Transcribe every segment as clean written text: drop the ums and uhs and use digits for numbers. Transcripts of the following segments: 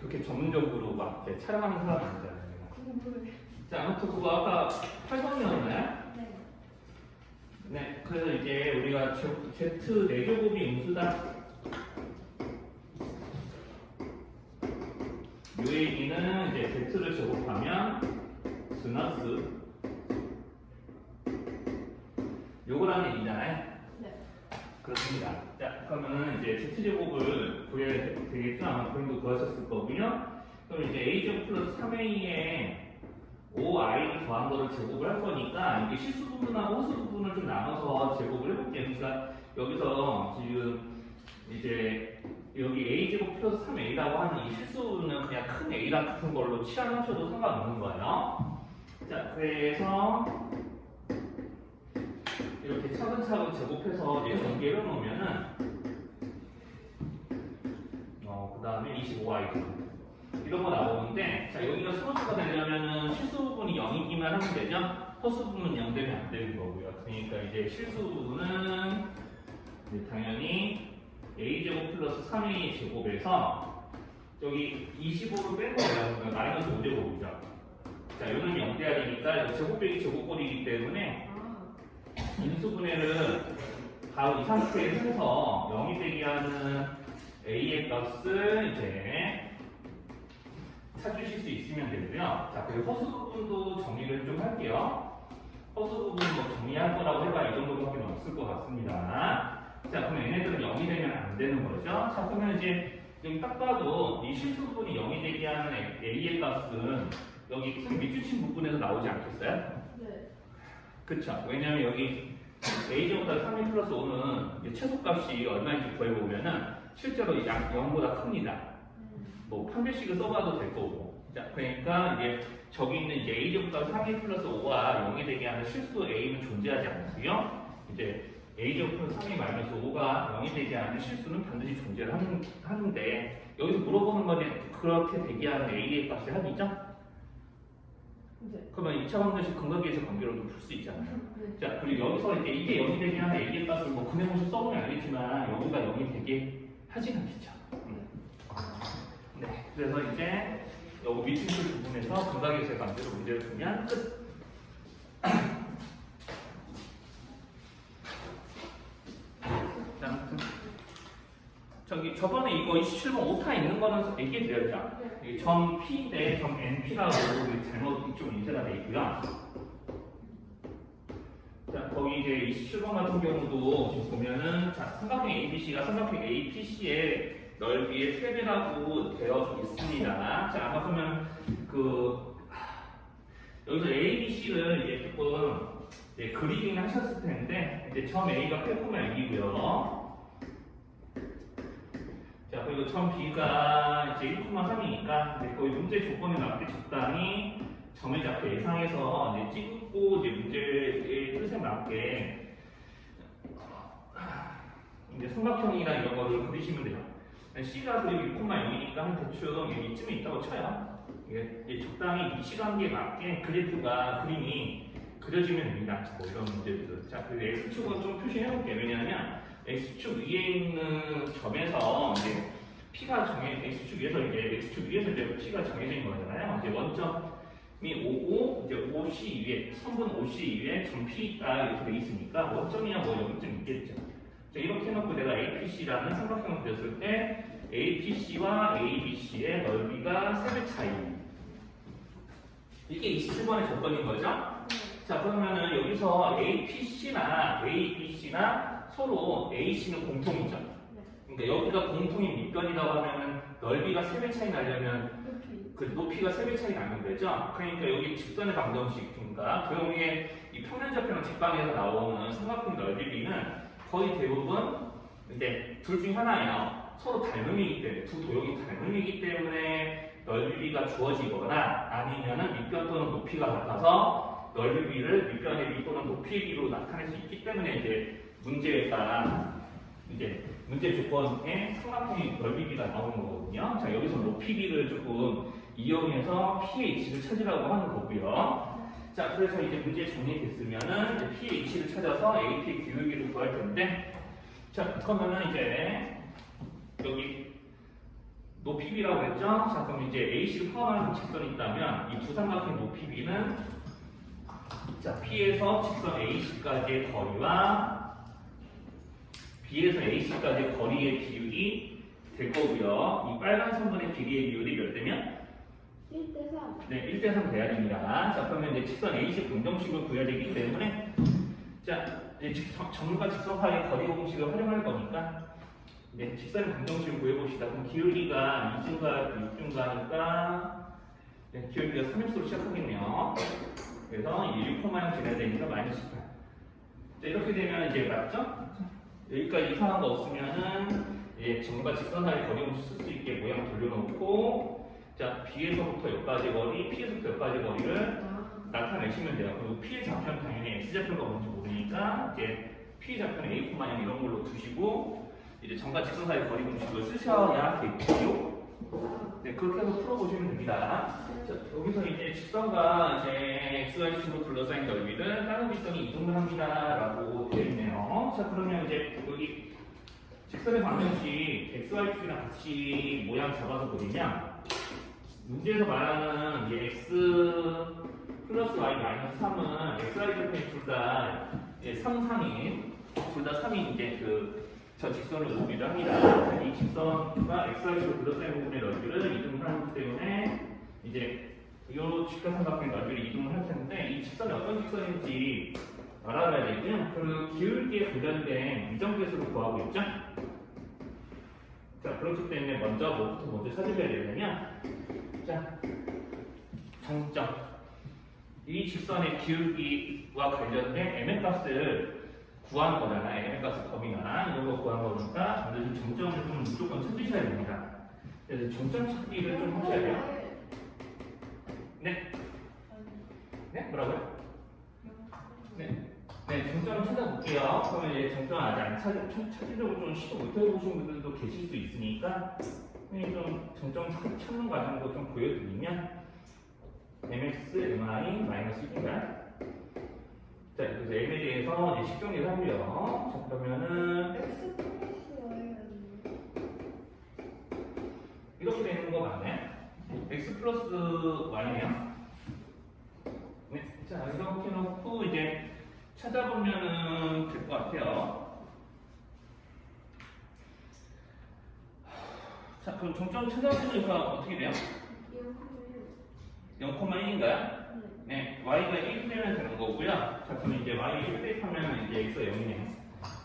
그렇게 전문적으로 막 이렇게 촬영하는 사람 아니잖아요. 자, 아무튼 그거 아까 8번이었나요? 네, 그래서 이제 우리가 Z 4제곱이 음수다. 요 얘기는 이제 Z를 제곱하면 스너스 요거라는 얘기잖아요. 네. 그렇습니다. 자, 그러면은 이제 Z제곱을 구해야 되겠죠? 아마 그림도 구하셨을 거고요. 그럼 이제 A제곱 플러스 3A에 5i를 더한 거를 제곱을 할 거니까 이게 실수 부분하고 호수 부분을 좀 나눠서 제곱을 해볼게요. 그러니까 여기서 지금 이제 여기 a제곱 플러스 3a라고 하는 이 실수는 그냥 큰 a 같은 걸로 취합하셔도 상관없는 거예요. 자, 그래서 이렇게 차근차근 제곱해서 이제 전개를 놓으면은 그 다음에 25i 이런 거 나오는데, 자, 여기가 스노스가 되려면은 실수 부분이 0이기만 하면 되죠? 허수 부분은 0 되면 안 되는 거고요. 그러니까 이제 실수 부분은 이제 당연히 a제곱 플러스 3a 제곱에서 여기 25를 뺀 거예요. 그러니까 마이너스 5제곱이죠. 자, 여기는 0 돼야 되니까 이거 제곱 빼기 제곱꼴이기 때문에 인수분해를 바로 이 상태에서 해서 0이 되게 하는 a의 값을 이제 찾으실 수 있으면 되고요. 자, 그리고 허수 부분도 정리를 좀 할게요. 허수 부분 뭐 정리할 거라고 해봐 이 정도밖에 없을 것 같습니다. 자, 그럼 얘네들은 0이 되면 안 되는 거죠. 자, 그러면 이제 여기 딱 봐도 이 실수 부분이 0이 되게 하는 a의 값은 여기 밑줄친 부분에서 나오지 않겠어요? 네. 그쵸. 왜냐면 여기 a제곱보다 3a 플러스 5는 최소값이 얼마인지 구해보면은 실제로 0보다 큽니다. 뭐 판별식을 써봐도 될 거고. 자, 그러니까 이제 저기 있는 이제 a제곱보다 3a 플러스 5가 0이 되게 하는 실수 a는 존재하지 않고요. 이제 a제곱 플러스 3a 마이너스 5가 0이 되게 하는 실수는 반드시 존재를 하는데 여기서 물어보는 건 그렇게 되게 하는 a의 값이 합이죠? 네. 그러면 2차 방정식 근각에서 관계로도 풀 수 있잖아요. 네. 자, 그리고 여기서 이제 이게 0이 되게 하는 a의 값을 뭐 근해공식 써보면 알겠지만 여기가 0이 되게 하진 않겠죠. 네, 그래서 이제 여기 밑줄 부분에서 근각에서의 관계로 문제를 풀면 끝. 저기 저번에 이거 27번 오타 있는 거는 얘기해 드렸죠. 네. 점 P인데 점 NP라고 잘못 이쪽 인쇄가 돼 있고요. 자, 거기 이제 27번 같은 경우도 지금 보면은 자, 삼각형 ABC가 삼각형 APC의 넓이의 3배라고 되어 있습니다. 자, 아까 보면 여기서 ABC를 이제 조금 이제 그리기는 하셨을 텐데 이제 점 A가 8,6이고요. 자, 그리고 점 B가 이제 1,3이니까 이제 거의 문제 조건에 맞게 적당히 점의 좌표 예상해서 이제 찍고 이제 문제의 뜻에 맞게 이제 삼각형이나 이런 거를 그리시면 돼요. C가 그리고 1,0이니까 한 대충 여기쯤에 있다고 쳐요. 이게 적당히 이 시간계에 맞게 그림이 그려지면 됩니다. 뭐 이런 문제들. 자, 그리고 X축은 좀 표시해볼게요. 왜냐하면 X축 위에 있는 점에서 이제 P가 X축 위에서 이제 P가 정해진 거잖아요. 이제 원점이 오고, 이제 OC 위에, 선분 OC 위에 점 P가 이렇게 돼 있으니까 원점이야 뭐 여기쯤 있겠죠. 자, 이렇게 해놓고 내가 APC라는 삼각형을 그렸을 때 APC와 ABC의 넓이가 3배 차이. 이게 27번의 조건인 거죠? 자, 그러면은 여기서 APC나 ABC나 서로 AC는 공통이죠. 그러니까 여기가 공통인 밑변이라고 하면은 넓이가 3배 차이 나려면 그 높이가 3배 차이 나면 되죠. 그러니까 여기 직선의 방정식, 그러니까 교용의 이 평면좌표랑 직방에서 나오는 삼각형 넓이비는 거의 대부분 이제 둘 중 하나예요. 서로 닮음이기 때문에 두 도형이 닮음이기 때문에 넓이비가 주어지거나 아니면은 밑변 또는 높이가 같아서 넓이비를 밑변의 비 또는 높이의 비로 나타낼 수 있기 때문에 이제 문제가 이제 문제 조건에 삼각형의 넓이비가 나오는 거거든요. 자, 여기서 높이비를 조금 이용해서 pH를 찾으라고 하는 거고요. 자, 그래서 이제 문제 정리됐으면은 이제 pH를 찾아서 AP의 기울기를 구할 텐데, 자, 그러면은 이제 여기 높이 b라고 했죠? 자, 그럼 이제 AC를 포함하는 직선이 있다면 이 두 삼각형 높이 b는 자, P에서 직선 AC까지의 거리와 B에서 AC까지의 거리의 비율이 될 거고요. 이 빨간 선분의 길이의 비율이 몇 대면? 1대3. 네, 1대3 돼야 됩니다. 자, 그러면 이제 직선 AC 공정식을 구해야 되기 때문에 자, 이제 점과 직선 사이의 거리 공식을 활용할 거니까 네, 직선의 공정식을 구해봅시다. 그럼 기울기가 2증가, 6증가니까 네, 기울기가 3x로 시작하겠네요. 그래서 6,0 지나야 되니까 마이너스 18. 자, 이렇게 되면 이제 맞죠? 여기까지 이상한 거 없으면은 예, 점과 직선 사이 거리 공식 쓸 수 있게 모양 돌려놓고 자, B에서부터 여기까지 거리, P에서부터 여기까지 거리를 나타내시면 돼요. 그리고 P의 좌표는 당연히 X좌표가 뭔지 모르니까 이제 P 좌표는 A, 마냥 이런 걸로 두시고 이제 점과 직선 사이 거리 공식을 쓰셔야 되고요. 네, 그렇게 해서 풀어보시면 됩니다. 자, 여기서 이제 직선과 이제 XY축으로 둘러싸인 넓이를 다른 직선이 이동을 합니다라고 되어 있네요. 자, 그러면 이제 여기 직선의 방정식 XY축이랑 같이 모양 잡아서 그리면 문제에서 말하는 이 X 플러스 Y 마이너스 3은 XY축이 둘다 3, 3인 둘 다 3인 이제 저 직선을 의미를 합니다. 이 직선과 XY축으로 둘러싸인 부분의 넓이를 이동을 하기 때문에 이제 이 직사삼각형의 넓이를 이동을 할 텐데 이 직선이 어떤 직선인지 알아봐야 되고요. 그 기울기에 관련된 이정계수를 구하고 있죠. 자, 그렇기 때문에 뭐부터 먼저 찾으셔야 되냐면 자, 정점. 이 직선의 기울기와 관련된 m의 값을 구한 거잖아. m의 값을 범위나 이런 거 구한 거니까 반드시 정점을 좀 무조건 찾으셔야 됩니다. 그래서 정점 찾기를 좀 하셔야 돼요. 네? 네? 뭐라고요? 네. 네, 정점을 찾아볼게요. 그러면 이제 정점 아직 안 찾으려고 좀 시도 못 해보신 분들도 계실 수 있으니까 좀 정점 찾는 과정도 좀 보여드리면 mx, mi, 마이너스 1인가요? 자, 그래서 m에 대해서 이제 식정리를 하고요. 자, 그러면은 X 플러스 Y는 이렇게 되는 거 맞나요? x 플러스 y네요. 네, 자, 이렇게 놓고 이제 찾아보면은 될 것 같아요. 자, 그럼 정점 찾아보니까 어떻게 돼요? 0,1인가요? 네, y가 1 되면 되는 거고요. 자, 그럼 이제 y 1 대입하면 이제 x가 0이네요.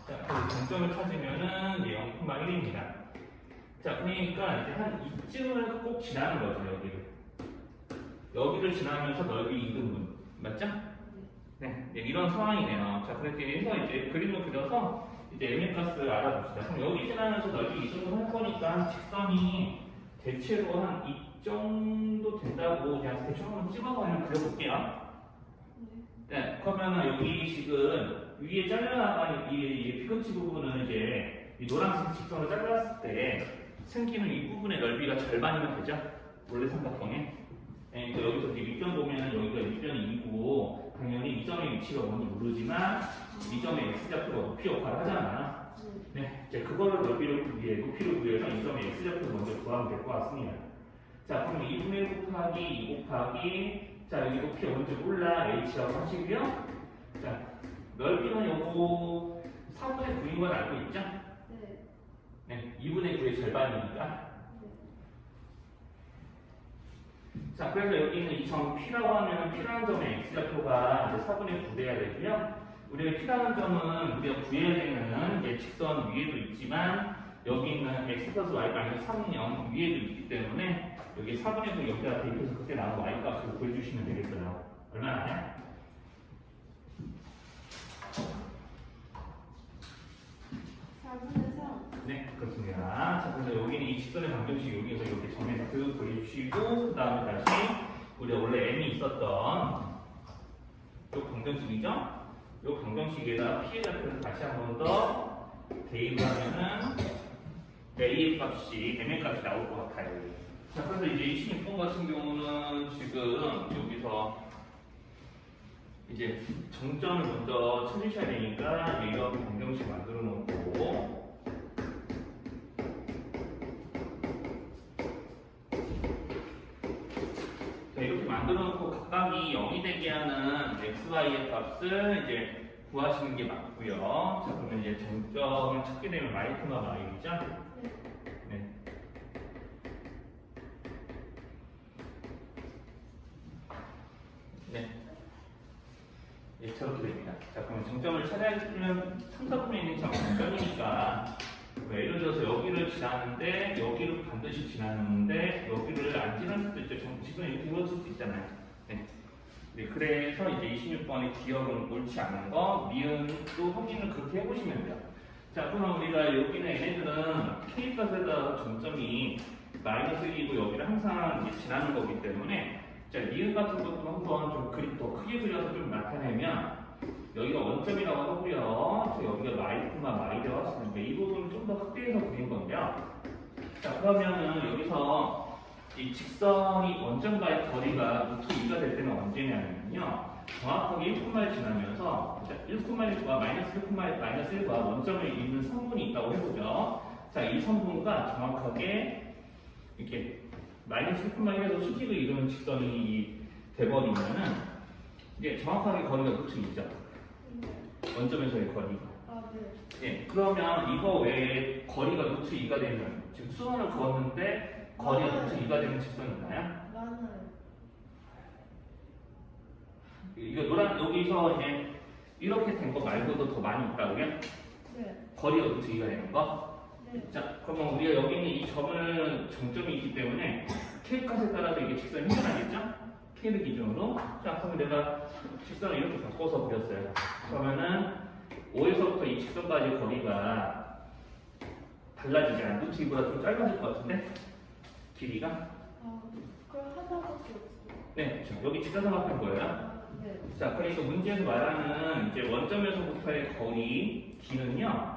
자, 그래서 정점을 찾으면은 0,1입니다. 자, 그러니까 이제 한 이쯤을 꼭 지나는 거죠, 여기를. 여기를 지나면서 넓이 2등분. 맞죠? 네, 네, 이런 상황이네요. 자, 그렇게 해서 이제 그림을 그려서 이제 m의 값을 알아봅시다. 그럼 여기 지나면서 넓이 2등분 할 거니까 직선이 대체로 한 이 정도 된다고 그냥 대충 한번 찍어서 그냥 그려볼게요. 네, 그러면은 여기 식은 위에 잘려나간 이 피근치 부분은 이제 이 노란색 직선을 잘랐을 때 생기는 이 부분의 넓이가 절반이면 되죠? 원래 삼각형에. 네, 그러니까 여기서 이제 밑변 보면 여기가 밑변이 2고 당연히 이 점의 위치가 뭔지 모르지만 이 점의 x좌표가 높이 역할을 하잖아. 네, 이제 그거를 넓이를 구해 높이를 구해서 이 점의 x좌표를 먼저 구하면 될 것 같습니다. 자, 그럼 2분의 1 곱하기 2 곱하기 자, 여기 높이가 먼저 몰라 h라고 하시고요. 자, 넓이는 요거 4분의 9인 건 알고 있죠? 네, 2분의 9의 절반이니까. 자, 그래서 여기는 이 점 P라고 하면 P라는 점의 X좌표가 이제 4분의 9 돼야 되고요. 우리가 P라는 점은 우리가 구해야 되는 이제 직선 위에도 있지만 여기 있는 X 플러스 Y 마이너스 3은 위에도 있기 때문에 여기 4분의 9 여기다 대입해서 그때 나온 Y 값을 구해주시면 되겠어요. 얼마나요? 4분의 3. 네, 그렇습니다. 자, 그래서 여기는 이 직선의 방정식 여기에서 이렇게 점에서 그려주시고 그 다음에 다시 우리가 원래 m이 있었던 이 방정식이죠? 이 방정식에다 p의 좌표를 다시 한 번 더 대입을 하면은 a의 값이 m의 값이 나올 것 같아요. 자, 그래서 이제 26번 같은 경우는 지금 여기서 이제 정점을 먼저 찾으셔야 되니까 이런 방정식 만들어 놓고 0이 되게 하는 xy의 값을 이제 구하시는 게 맞고요. 자, 그러면 이제 정점을 찾게 되면 y가 y이죠? 네. 네. 예, 저렇게 됩니다. 자, 그러면 정점을 찾아주면 3, 4분의 있는 정점이니까 예를 들어서 여기를 지나는데 여기를 반드시 지나는데 여기를 안 지날 수도 있죠. 직선이 이렇게 이루어질 수 있잖아요. 네. 네, 그래서 이제 26번의 기억은 옳지 않은 거, 미은도 확인을 그렇게 해보시면 돼요. 자, 그럼 우리가 여기는 얘네들은 k 값에다 정점이 마이너스 1이고 여기를 항상 이제 지나는 거기 때문에 자, 미음 같은 것도 한번 좀 그림 더 크게 그려서 좀 나타내면 여기가 원점이라고 하고요. 저 여기가 마이되어 왔으니까 이 부분을 좀 더 확대해서 그린 건데요. 자, 그러면은 여기서 이 직선이 원점과의 거리가 루트 2가 될 때는 언제냐면요. 정확하게 1콤마를 지나면서 1콤마과 마이너스 1콤마 원점을 잇는 선분이 있다고 해보죠. 자, 이 선분과 정확하게 이렇게 마이너스 1콤마에서 수직을 이루는 직선이 돼버리면은 이제 정확하게 거리가 루트 2죠. 원점에서의 거리가. 예, 그러면 이거 외에 거리가 루트 2가 되면 지금 수선을 그었는데 거리가 루트 2가 되는 직선이 있나요? 이거 노란 여기서 이제 이렇게 된 거 말고도 더 많이 있다고요? 네. 거리가 루트 2가 되는 거? 네. 자, 그러면 우리가 여기 있는 이 점은 정점이 있기 때문에 k 값에 따라서 이게 직선이 형성하겠죠? k를 기준으로. 자, 그러면 내가 직선을 이렇게 바꿔서 그렸어요. 그러면은 5에서부터 이 직선까지 거리가 달라지지 않아요. 루트 2보다 좀 짧아질 것 같은데? 길이가? 그럼 하나밖에 없어요. 네, 그렇죠. 여기 직사삼각형 거예요. 네. 자, 그러니까 문제에서 말하는 이제 원점에서부터의 거리 길은요.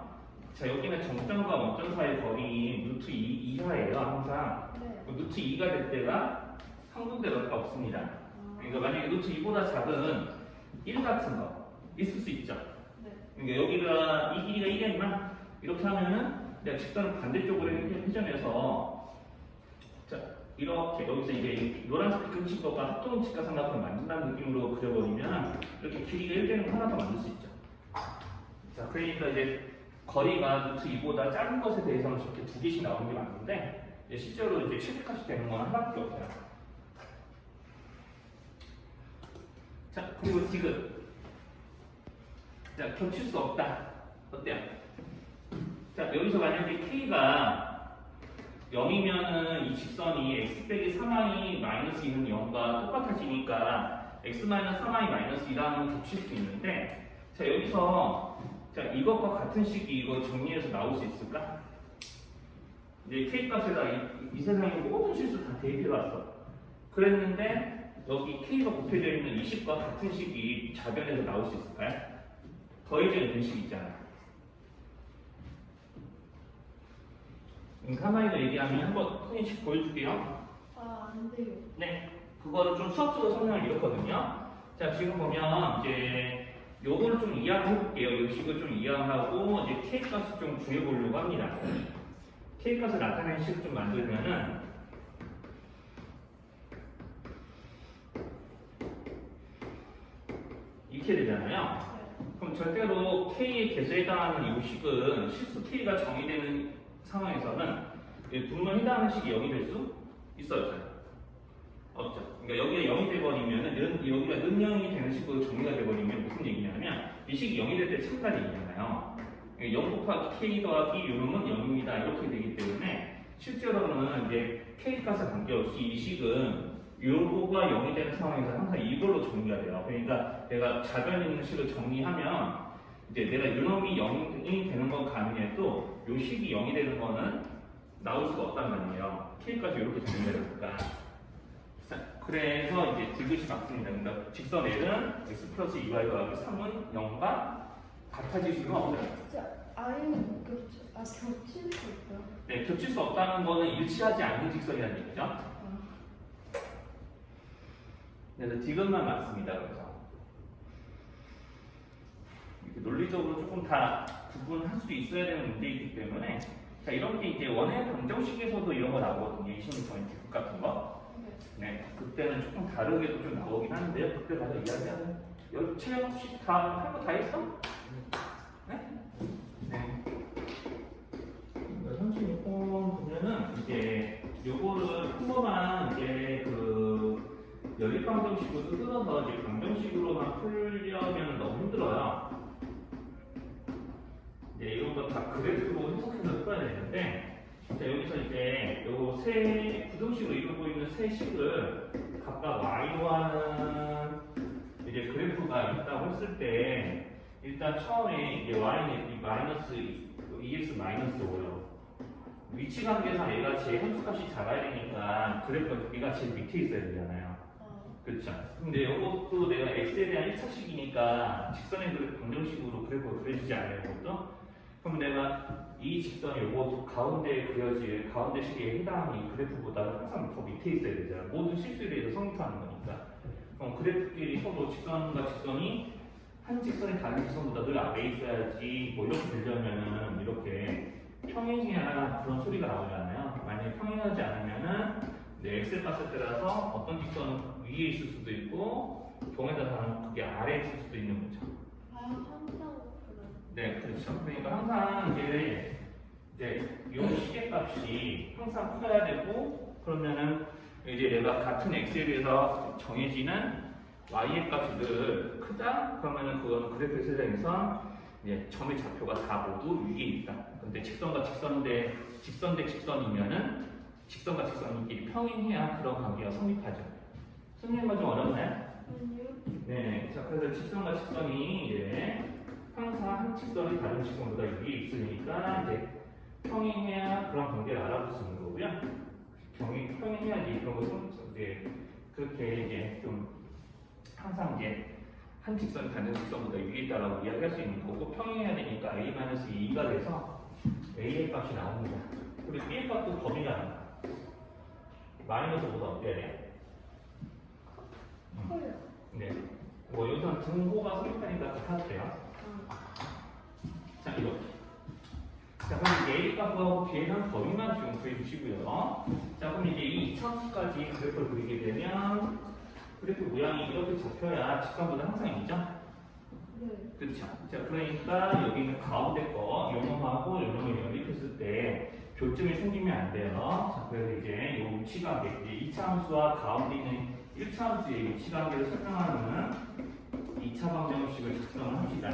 자, 여기는 정점과 원점 사이의 거리인 루트 2 이하예요, 항상. 네. 루트 2가 될 때가 한 군데밖에 없습니다. 그러니까 만약에 루트 2보다 작은 1 같은 거 있을 수 있죠. 네. 그러니까 여기가 이 길이가 1이었나? 이렇게 하면은 내가 직선을 반대쪽으로 회전해서 자, 이렇게 여기서 이제 노란색 그리신 것과 합동 직각삼각형을 만든다는 느낌으로 그려버리면 이렇게 길이가 1되는 거 하나 더 만들 수 있죠. 자, 그러니까 이제 거리가 루트 2보다 작은 것에 대해서는 저렇게 두 개씩 나오는 게 맞는데 이제 실제로 이제 최대값이 되는 건 하나밖에 없어요. 자, 그리고 지금 자, 겹칠 수 없다. 어때요? 자, 여기서 만약에 k가 0이면은 이 직선이 x 빼기 3i 마이너스 2는 0과 똑같아지니까 x 마이너스 3i 마이너스 2라는 겹칠 수 있는데 자, 여기서 자, 이것과 같은 식이 이거 정리해서 나올 수 있을까? 이제 k 값에다 이 세상에 모든 실수 다 대입해 봤어. 그랬는데 여기 k가 곱해져 있는 이 식과 같은 식이 자변해서 나올 수 있을까요? 더해지는 등식이 있잖아요. 가만히 얘기하면 한번 선생님 보여줄게요. 안 돼요. 네, 그거를 좀 수학적으로 설명을 이렇거든요. 자, 지금 보면 이제 요거를 좀 이해를 해볼게요. 요 식을 좀 이해하고 이제 k 값을 좀 구해보려고 합니다. k 값을 나타내는 식을 좀 만들면은 이렇게 되잖아요. 그럼 절대로 k의 개수에 해당하는 이 식은 실수 k가 정의되는 상황에서는 분모에 해당하는 식이 0이 될 수 있어요? 없죠. 그러니까 여기가 0이 돼버리면은 여기가 는0이 되는 식으로 정리가 돼버리면 무슨 얘기냐면 이 식이 0이 될 때 참가는 얘기잖아요. 0 곱하기 k 더하기 요놈은 0입니다. 이렇게 되기 때문에 실제로는 이제 k 값에 관계없이 이 식은 요거가 0이 되는 상황에서 항상 이걸로 정리가 돼요. 그러니까 내가 자변 있는 식을 정리하면 이제 내가 요놈이 0이 되는 건 가능해도 요 식이 0이 되는 거는 나올 수가 없단 말이에요. k까지 이렇게 정리가 되니까. 그래서 이제 디귿이 맞습니다. 그러니까 직선 L은 x 플러스 2y 더하기 3은 0과 같아질 수는 없어요. 진짜 아예 못 겹칠 수 있다. 네, 겹칠 수 없다는 거는 일치하지 않는 직선이라는 얘기죠. 그래서 디귿만 맞습니다. 그래서 이렇게 논리적으로 조금 다 구분할 수 있어야 되는 문제이기 때문에 자, 이런 게 이제 원의 방정식에서도 이런 거 나오거든요. 26번의 디귿 같은 거. 네. 네, 그때는 조금 다르게도 좀 나오긴 하는데요. 그때 가서 이야기하면 여기 체험 혹시 다 할 거 다 했어? 네? 네. 36번 보면은 이제 요거를 한 번만 이제 그 연립방정식으로 뜯어서 이제 방정식으로만 풀려면 너무 힘들어요. 이제 이런 거 다 그래프로 해석해서 풀어야 되는데, 자 여기서 이제 요 세 부등식으로 이루고 있는 세 식을 각각 y로 하는 이제 그래프가 있다고 했을 때, 일단 처음에 이제 y는 이 마이너스 2x 마이너스 5요. 위치 관계상 얘가 제일 함수값이 작아야 되니까 그래프가 얘가 제일 밑에 있어야 되잖아요. 그렇죠. 근데 이것도 내가 x에 대한 1차식이니까 직선의 그래프 방정식으로 그래프가 그려지지 않아요, 이것도. 그럼 내가 이 직선이 요거 가운데에 그려질 가운데 식에 해당하는 이 그래프보다 항상 더 밑에 있어야 되잖아요. 모든 실수에 대해서 성립하는 거니까. 그럼 그래프끼리 서로 직선과 직선이 한 직선이 다른 직선보다 늘 앞에 있어야지 뭐 이렇게 되려면은 이렇게 평행해야 그런 소리가 나오잖아요. 만약에 평행하지 않으면은 x를 봤을 때라서 어떤 직선은 위에 있을 수도 있고 경우에 따라서는 그게 아래에 있을 수도 있는 거죠. 아, 항상 그런. 네, 그렇죠. 그러니까 항상 이제 이 시계값이 항상 커야 되고, 그러면은 이제 내가 같은 x에 대해서 정해지는 y의 값이 늘 크다? 그러면은 그거는 그래프 세상에서 이제 점의 좌표가 다 모두 위에 있다. 근데 직선과 직선 대 직선이면은 직선과 직선끼리 평행해야 그런 관계가 성립하죠. 선생님 좀 어렵나요? 아니요. 네, 자 그래서 직선과 직선이 이제 항상 한 직선이 다른 직선보다 위에 있으니까 이제 평행해야 그런 관계를 알아볼 수 있는 거고요. 평행해야지 그런 것은 이제 그렇게 이제 좀 항상 이제 한 직선이 다른 직선보다 위에 있다라고 이야기할 수 있는 거고, 평행해야 되니까 a-2가 돼서 a의 값이 나옵니다. 그리고 b의 값도 범위가 마이너스보다 어때야 돼? 커요. 네. 뭐 여기서 등호가 성립하니까 같아도 돼요. 자, 이렇게. 자, 그럼 A 값하고 B에는 범위만 지금 구해주시고요. 자, 그럼 이제 이 이차함수까지 그래프를 그리게 되면 그래프 모양이 이렇게 잡혀야 직선보다 항상 이죠? 네. 그렇죠. 자, 그러니까 여기 있는 가운데 거, 요놈하고 요놈을 연립했을 때 교점이 생기면 안 돼요. 자, 그래서 이제 요 위치관계, 이제 2차 함수와 가운데 있는 1차 함수의 위치관계를 설명하는 2차 방정식을 작성을 합시다.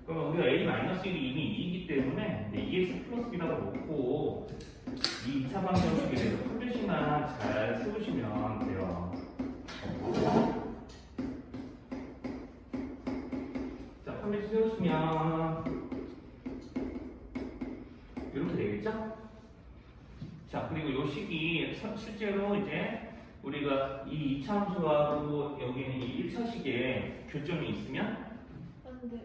그럼 우리가 a-1이 이미 2이기 때문에 2x 플러스 b라고 놓고 이 2차 방정식에 대해서 컴퓨시나 잘 세우시면 돼요. 자, 컴퓨시 세우시면 이렇게 되겠죠? 자, 그리고 이 식이 실제로 이제 우리가 이 2차 함수하고 여기는 이 1차 식에 교점이 있으면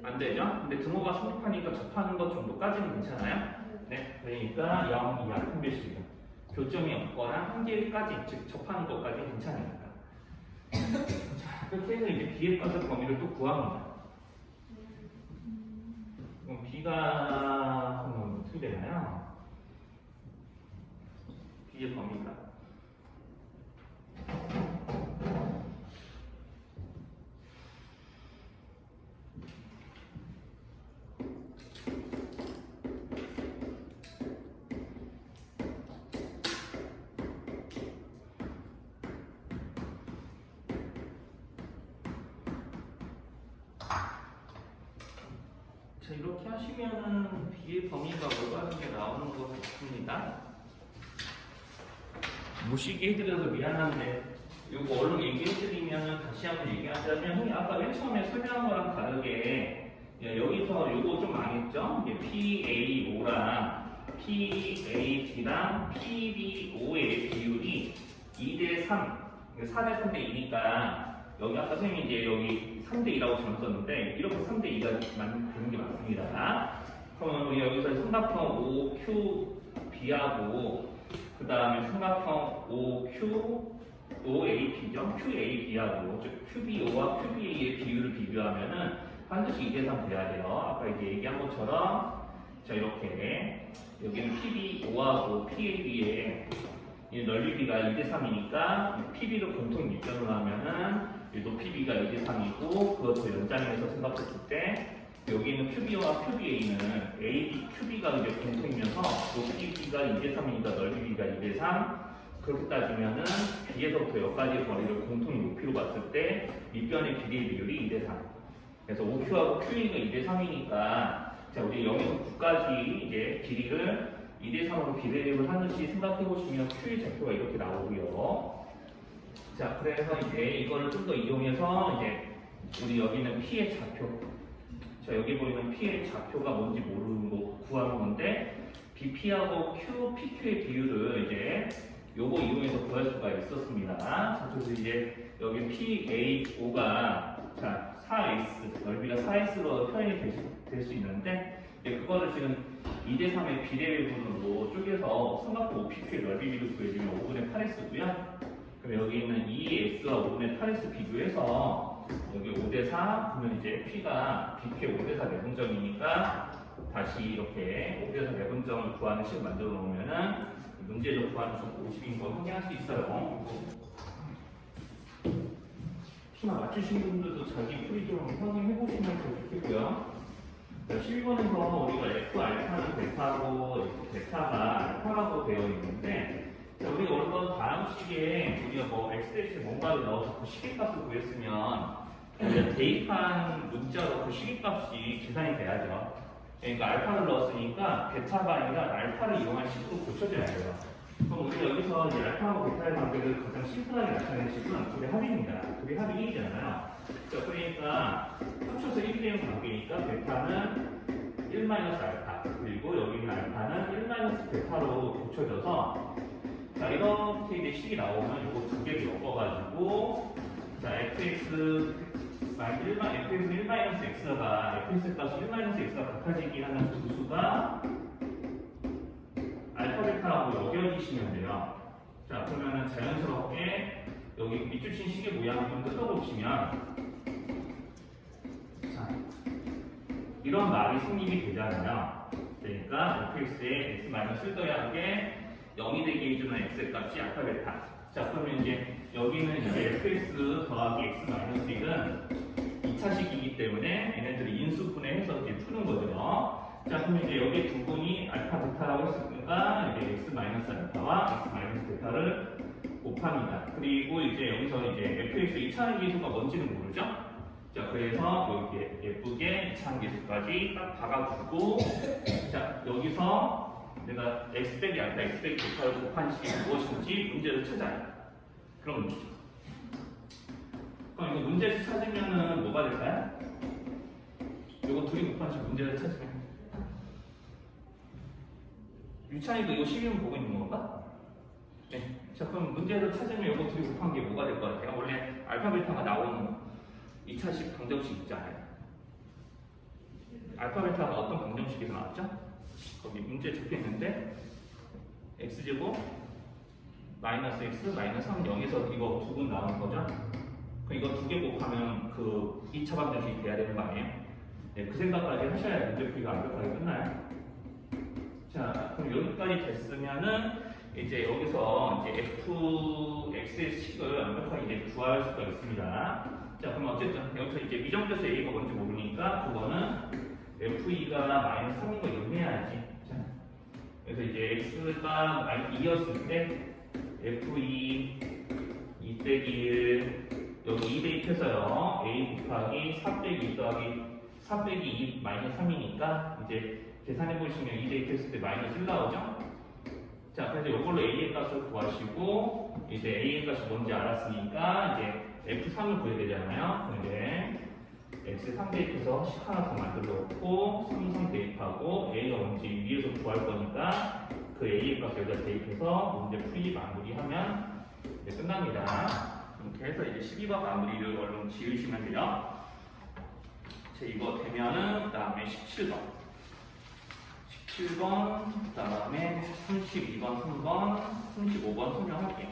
안 되죠? 근데 등호가 성립하니까 접하는 것 정도까지는 괜찮아요? 네. 그러니까 0 이하 컴퓨시입니다. 교점이 없거나 한계까지, 즉 접하는 것까지 괜찮으니까. 자, 그렇게 해서 이제 b의 값의 범위를 또 구합니다. 그럼 b가 그러면 어떻게 되나요? b의 범위가 자, 이렇게 하시면은 b의 범위가 올바른 게 나오는 것 같습니다. 무시기 해드려서 미안한데 이거 얼른 얘기해드리면 다시 한번 얘기하자면, 형이 아까 맨 처음에 설명한 거랑 다르게 여기서 이거 좀 망했죠? PA5랑 PAB랑 PB5의 비율이 2대3, 4대3대 2니까 여기 아까 선생님이 이제 여기 3대2라고 잘못 썼는데 이렇게 3대2가 되는 게 맞습니다. 그러면 우리 여기서 삼각형 OQB하고 그 다음에 삼각형 OAP죠? QAB하고 즉 QBO와 QBA의 비율을 비교하면은 반드시 2대3 돼야 돼요. 아까 이제 얘기한 것처럼 자 이렇게 여기는 PB5하고 PAB의 이 넓이 B가 2대 3이니까 PB를 공통 밑변으로 하면은 이 높이 B가 2대 3이고 그것도 연장해서 생각했을 때 여기 있는 QB와 QBA는 AB, QB가 이제 공통이면서 높이 B가 2대 3이니까 넓이 B가 2대 3 그렇게 따지면은 B에서부터 여기까지의 거리를 공통이 높이로 봤을 때 밑변의 길이의 비율이 2대 3 그래서 OQ하고 QA가 2대 3이니까 자 우리 여기서 9까지 이제 길이를 2대 3으로 비례를 하듯이 생각해 보시면 Q의 좌표가 이렇게 나오고요. 자 그래서 이제 이거를 좀 더 이용해서 이제 우리 여기는 P의 좌표 자 여기 보이는 P의 좌표가 뭔지 모르는 거 구하는 건데 BP하고 Q, PQ의 비율을 이제 요거 이용해서 구할 수가 있었습니다. 자 그래서 이제 여기 PAO가 자 4S 넓이가 4S로 표현이 될 수 있는데 그거를 지금 2대 3의 비례분으로 쪼개서 삼각형 OPQ의 넓이 비를 구해주면 5분의 8S고요. 그럼 여기 있는 2S와 5분의 8S 비교해서 여기 5대 4 그러면 이제 P가 BQ의 5대 4 내분점이니까 다시 이렇게 5대 4 내분점을 구하는 식을 만들어 놓으면은 문제를 구하는 속 50인 걸 확인할 수 있어요. 혹시나 맞추신 분들도 자기 풀이 좀 확인해 보시면 좋겠고요. 12번에서 우리가 F 알파는 베타고 F 베타가 알파라고 되어 있는데 우리 어떤 다음 시기에 우리가 뭐 X대시에 뭔가를 넣어서 그 시계값을 구했으면 대입한 문자로 그 시계값이 계산이 돼야죠. 그러니까 알파를 넣었으니까 베타가 아니라 알파를 이용한 식으로 고쳐져야 돼요. 그럼 우리가 여기서 이제 알파하고 베타의 관계를 가장 심플하게 나타내는 식은 둘의 합입니다. 둘의 합이 1이잖아요. 자, 그러니까 합쳐서 1이 되는 관계니까 베타는 1-알파 그리고 여기 있는 알파는 1-베타로 고쳐져서 자 이렇게 이제 식이 나오면 이거 두 개를 엮어가지고 자 fx 1-x가 fx 값이 1-x가 같아지기 하는 두 수가 알파 베타하고 여겨지시면 돼요. 자 그러면은 자연스럽게 여기 밑줄친 식의 모양을 좀 뜯어보시면 자 이런 말이 성립이 되잖아요. 그러니까 fx에 x-1 더하게 0이 되게 해주는 x의 값이 알파 베타. 자 그러면 이제 여기는 이제 fx 더하기 x-1은 2차식이기 때문에 얘네들이 인수분해해서 이제 푸는 거죠. 자 그러면 이제 여기 두 분이 알파 베타라고 했으니까 이제 x-알파와 x-베타를 곱합니다. 그리고 이제 여기서 이제 fx 2차항 계수가 뭔지는 모르죠? 자 그래서 여기 예쁘게 2차항 계수까지 딱 박아주고 자 여기서 내가 x 빼기 알파, x 빼기 베타를 곱한 식이 무엇인지 문제를 찾아요. 그럼 문제죠. 그럼 이거 문제를 찾으면은 뭐가 될까요? 이거 둘이 곱한 식 문제를 찾으면 유찬이도 이거 시험 보고 있는 건가? 네. 자 그럼 문제를 찾으면 이거 둘이 곱한 게 뭐가 될 것 같아요? 원래 알파 베타가 나오는 2차식 방정식 있잖아요. 알파 베타가 어떤 방정식에서 나왔죠? 거기 문제 적혀 있는데 x제곱 마이너스 x 마이너스 3 0에서 이거 두 분 나오는 거죠? 그럼 이거 두 개 곱하면 그 2차 방정식이 돼야 되는 거 아니에요? 네, 그 생각까지 하셔야 문제풀이가 완벽하게 끝나요. 자, 그럼 여기까지 됐으면은 이제 여기서 이제 fx의 식을 완벽하게 이제 구할 수가 있습니다. 자, 그럼 어쨌든 여기서 이제 미정돼서 a가 뭔지 모르니까 그거는 f2가 마이너스 3인 거 이용해야지. 자, 그래서 이제 x가 2였을 때 f2 2 빼기 1 여기 2 대입해서요 a 곱하기 4 빼기 2 더하기 4 빼기 2 마이너스 3이니까 이제 계산해 보시면 2 대입했을 때 마이너스 1 나오죠? 자, 그래서 이걸로 a의 값을 구하시고 이제 a의 값이 뭔지 알았으니까 이제 f3을 구해야 되잖아요. 그럼 이제 x 3 대입해서 식 하나 더 만들어 놓고 3 대입하고 a가 뭔지 위에서 구할 거니까 그 a의 값을 여기다 대입해서 문제 풀이 마무리하면 이제 끝납니다. 이렇게 해서 이제 12번 마무리를 얼른 지으시면 돼요. 자, 이거 되면은 그 다음에 17번 그 다음에 32번 3번 35번 설명할게요.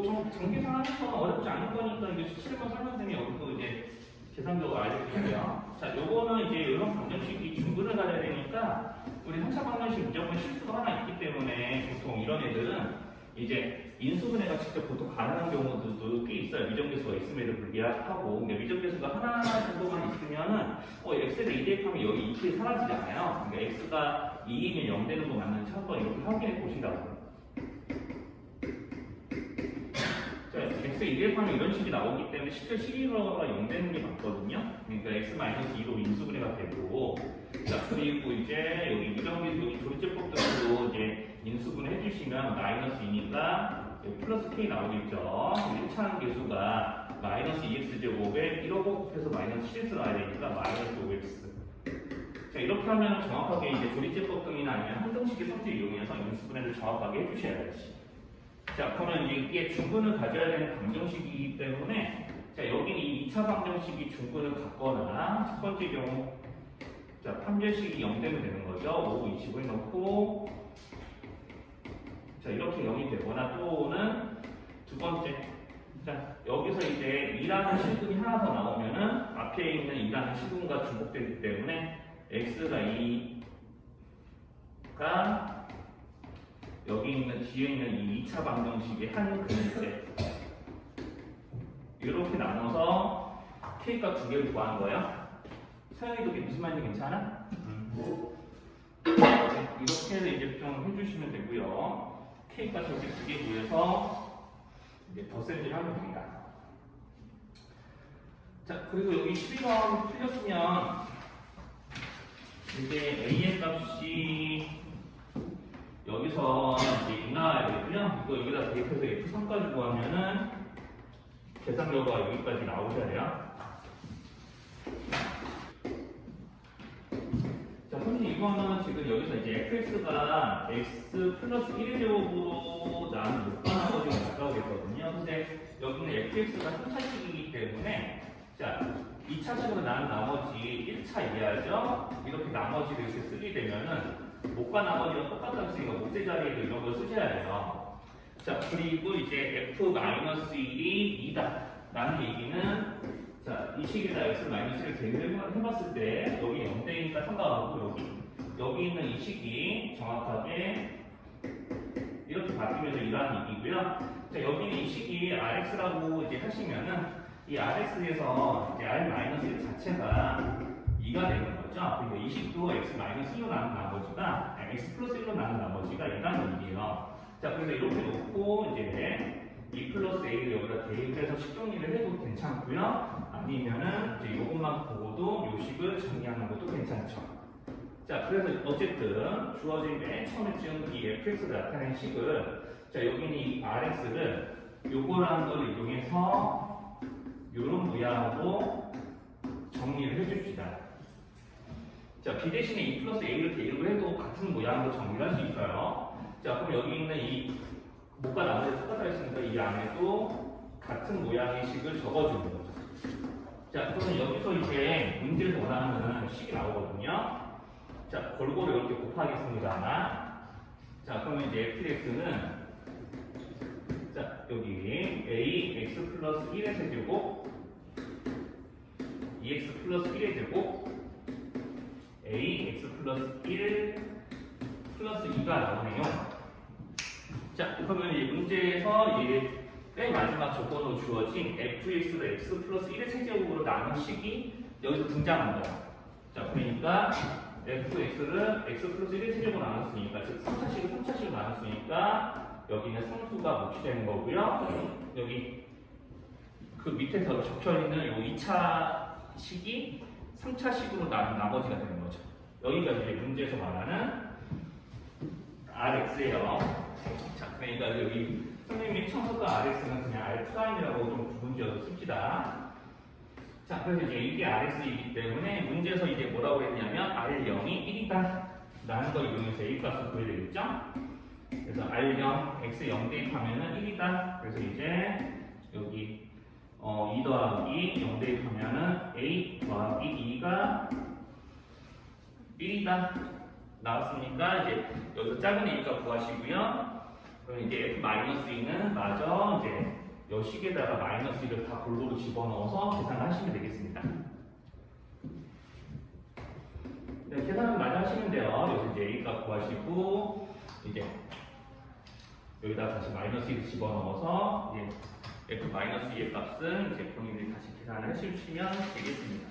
좀 정계산 하는 건 어렵지 않은 거니까 이게 수치를만 설명드리면 여기도 이제 계산적으로 알려드릴게요. 자, 요거는 이제 이런 방정식이 중근을 가져야 되니까 우리 3차 방정식 무조건 실수가 하나 있기 때문에 보통 이런 애들은 이제 인수분해가 직접 보통 가능한 경우도 꽤 있어요. 미정계수가 있음에도 불구하고. 근데 미정계수가 하나 정도만 있으면은 x가 2 대입하면 여기 2이 사라지잖아요. 그러니까 x가 2이면 0 되는 거 맞는지 한번 이렇게 확인해 보시라고요. 자, x 2 대입하면 이런 식이 나오기 때문에 실제 식이가 0 되는 게 맞거든요. 그러니까 x-2로 인수분해가 되고, 자, 그리고 이제 여기 미정계수 여기 조리제법들도 이제 인수분해 해주시면 -2니까 플러스 k 나오겠죠. 1차항 계수가 -2x제곱에 1호 곱해서 -7x 나와야 되니까 -5x. 자, 이렇게 하면 정확하게 이제 조리제법 등이나 아니면 한등식의 성질을 이용해서 인수분해를 정확하게 해주셔야지. 자, 그러면 이게 중근을 가져야 되는 방정식이기 때문에, 자, 여기는 이 2차 방정식이 중근을 갖거나, 첫 번째 경우, 자, 판별식이 0 되면 되는 거죠. 5, 20을 넣고, 자, 이렇게 0이 되거나 또는 두 번째, 자, 여기서 이제 2라는 실근이 하나 더 나오면은 앞에 있는 2라는 실근과 중복되기 때문에 x가 2가 여기 있는 뒤에 있는 이 2차 방정식의 한 근일째 이렇게 나눠서 k값 두 개를 구하는 거예요. 서영이도 이게 무슨 말인지 괜찮아? 이렇게 해서 이제 좀 해주시면 되고요. k값 이렇게 두 개 구해서 이제 덧셈질 하면 됩니다. 자, 그리고 여기 12번 풀렸으면 이제 a의 값이 여기서 이제 2 나와야 되고요. 이거 여기다 대입해서 f3까지 구하면은 계산 결과가 여기까지 나오셔야 돼요. 자, 선생님 이거는 지금 여기서 이제 fx가 x 플러스 1의 제곱으로 나는 못가나 거지가 가까우겠거든요. 근데 여기는 fx가 3차식이기 때문에 자, 2차식으로 나는 나머지 1차 이해하죠? 이렇게 나머지를 이렇게 쓰게 되면은 못과 나머지가 똑같다고 했으니까 못세 자리에도 이런 걸 쓰셔야 돼요. 자, 그리고 이제 f-1이 2다 라는 얘기는 자, 이 식에다 x-1을 대입을 해봤을 때 여기 0대니까 상관없고 여기 있는 이 식이 정확하게 이렇게 바뀌면서 이러한 얘기고요. 자, 여기는 이 식이 rx라고 이제 하시면은 이 rx에서 이제 r-1 자체가 2가 되는 거죠. 그러니까 이 식도 x-1로 나눈 나머지가 x 플러스 1로 나눈 나머지가 2라는 얘기예요. 자, 그래서 이렇게 놓고 이제 2 플러스 a를 여기다 대입해서 식 정리를 해도 괜찮고요. 아니면은 이제 이것만 보고도 요 식을 정리하는 것도 괜찮죠. 자, 그래서 어쨌든 주어진 맨 처음에 지은 이 fx를 나타낸 식을 자, 여기는 이 rx를 요거라는 걸 이용해서 요런 모양으로 정리를 해줍시다. 자, b 대신에 2 플러스 a를 대입을 해도 같은 모양으로 정리를 할 수 있어요. 자, 그럼 여기 있는 이 못과 나머지 똑같다 했으니까 이 안에도 같은 모양의 식을 적어주는 거죠. 자, 그러면 여기서 이제 문제를 원하는 식이 나오거든요. 자, 골고루 이렇게 곱하겠습니다. 자, 그러면 이제 fx는 자, 여기 a x 플러스 1의 세제곱 2x 플러스 1의 제곱 a x 플러스 1 플러스 2가 나오네요. 자, 그러면 이 문제에서 맨 마지막 조건으로 주어진 fx를 x 플러스 1의 세제곱으로 나눈 식이 여기서 등장한 거예요. 자, 그러니까 fx를 x 플러스 1의 세제곱으로 나눴으니까 즉 3차식을 3차식으로 나눴으니까 여기는 상수가 몫이 되는 거고요. 여기 그 밑에 적혀있는 이 2차 식이 3차식으로 나눈 나머지가 되는 거죠. 여기가 이제 문제에서 말하는 rx예요. 자, 그러니까 여기 선생님이 처음 썼던 rx는 그냥 r'이라고 좀 구분지어서 씁시다. 자, 그래서 이제 이게 rx이기 때문에 문제에서 이제 뭐라고 했냐면 r0이 1이다 라는 걸 이용해서 a 값을 구해야 되겠죠? 그래서 r0, x0 대입하면은 1이다. 그래서 이제 여기 2 더하기 0 대입하면은 a 더하기 2가 1이다 나왔으니까 이제 여기서 작은 a 값 구하시고요. 그럼 이제 F-2는 마저 이제 요 식에다가 -1을 다 골고루 집어넣어서 계산하시면 되겠습니다. 네, 계산은 마저 하시면 돼요. 여기서 이제 A 값 구하시고 이제 여기다 다시 -1을 집어넣어서 이제 F-2의 값은 이제 본인들이 다시 계산을 해주시면 되겠습니다.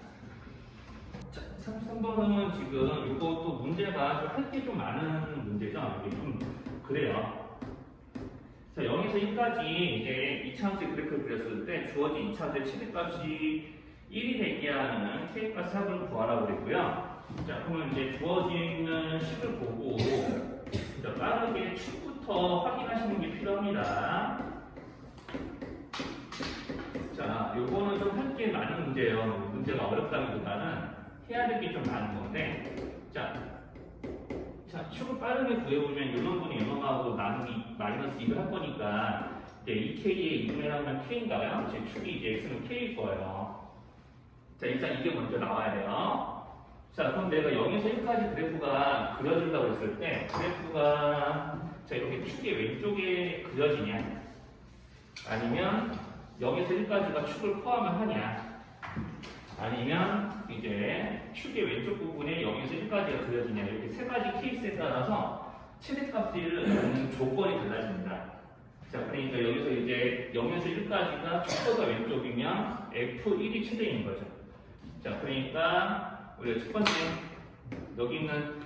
자, 33번은 지금 이것도 문제가 좀 할 게 좀 많은 문제죠. 이게 좀 그래요. 자, 0에서 1까지 이제 2차원의 그래프를 그렸을 때 주어진 2차원의 최대값이 1이 되게 하는 K값 합을 구하라고 그랬고요. 자, 그러면 이제 주어지는 식을 보고 자, 빠르게 축부터 확인하시는 게 필요합니다. 자, 요거는 좀 할 게 많은 문제예요. 문제가 어렵다기보다는 해야 될 게 좀 많은 건데, 자, 축을 빠르게 구해보면 이런 분이 이놈하고 나누기 -2를 할 거니까 이제 2K에 2분의 하면 K인가요? 제 축이 이제 X는 K일 거예요. 자, 일단 이게 먼저 나와야 돼요. 자, 그럼 내가 0에서 1까지 그래프가 그려진다고 했을 때 그래프가 자, 이렇게 축의 왼쪽에 그려지냐 아니면 0에서 1까지가 축을 포함을 하냐 아니면 이제 축의 왼쪽 부분에 0에서 1까지가 그려지냐 이렇게 세 가지 케이스에 따라서 최대값을 넣는 조건이 달라집니다. 자, 그러니까 여기서 이제 0에서 1까지가 축보다 왼쪽이면 F1이 최대인 거죠. 자, 그러니까 우리가 첫 번째 여기 있는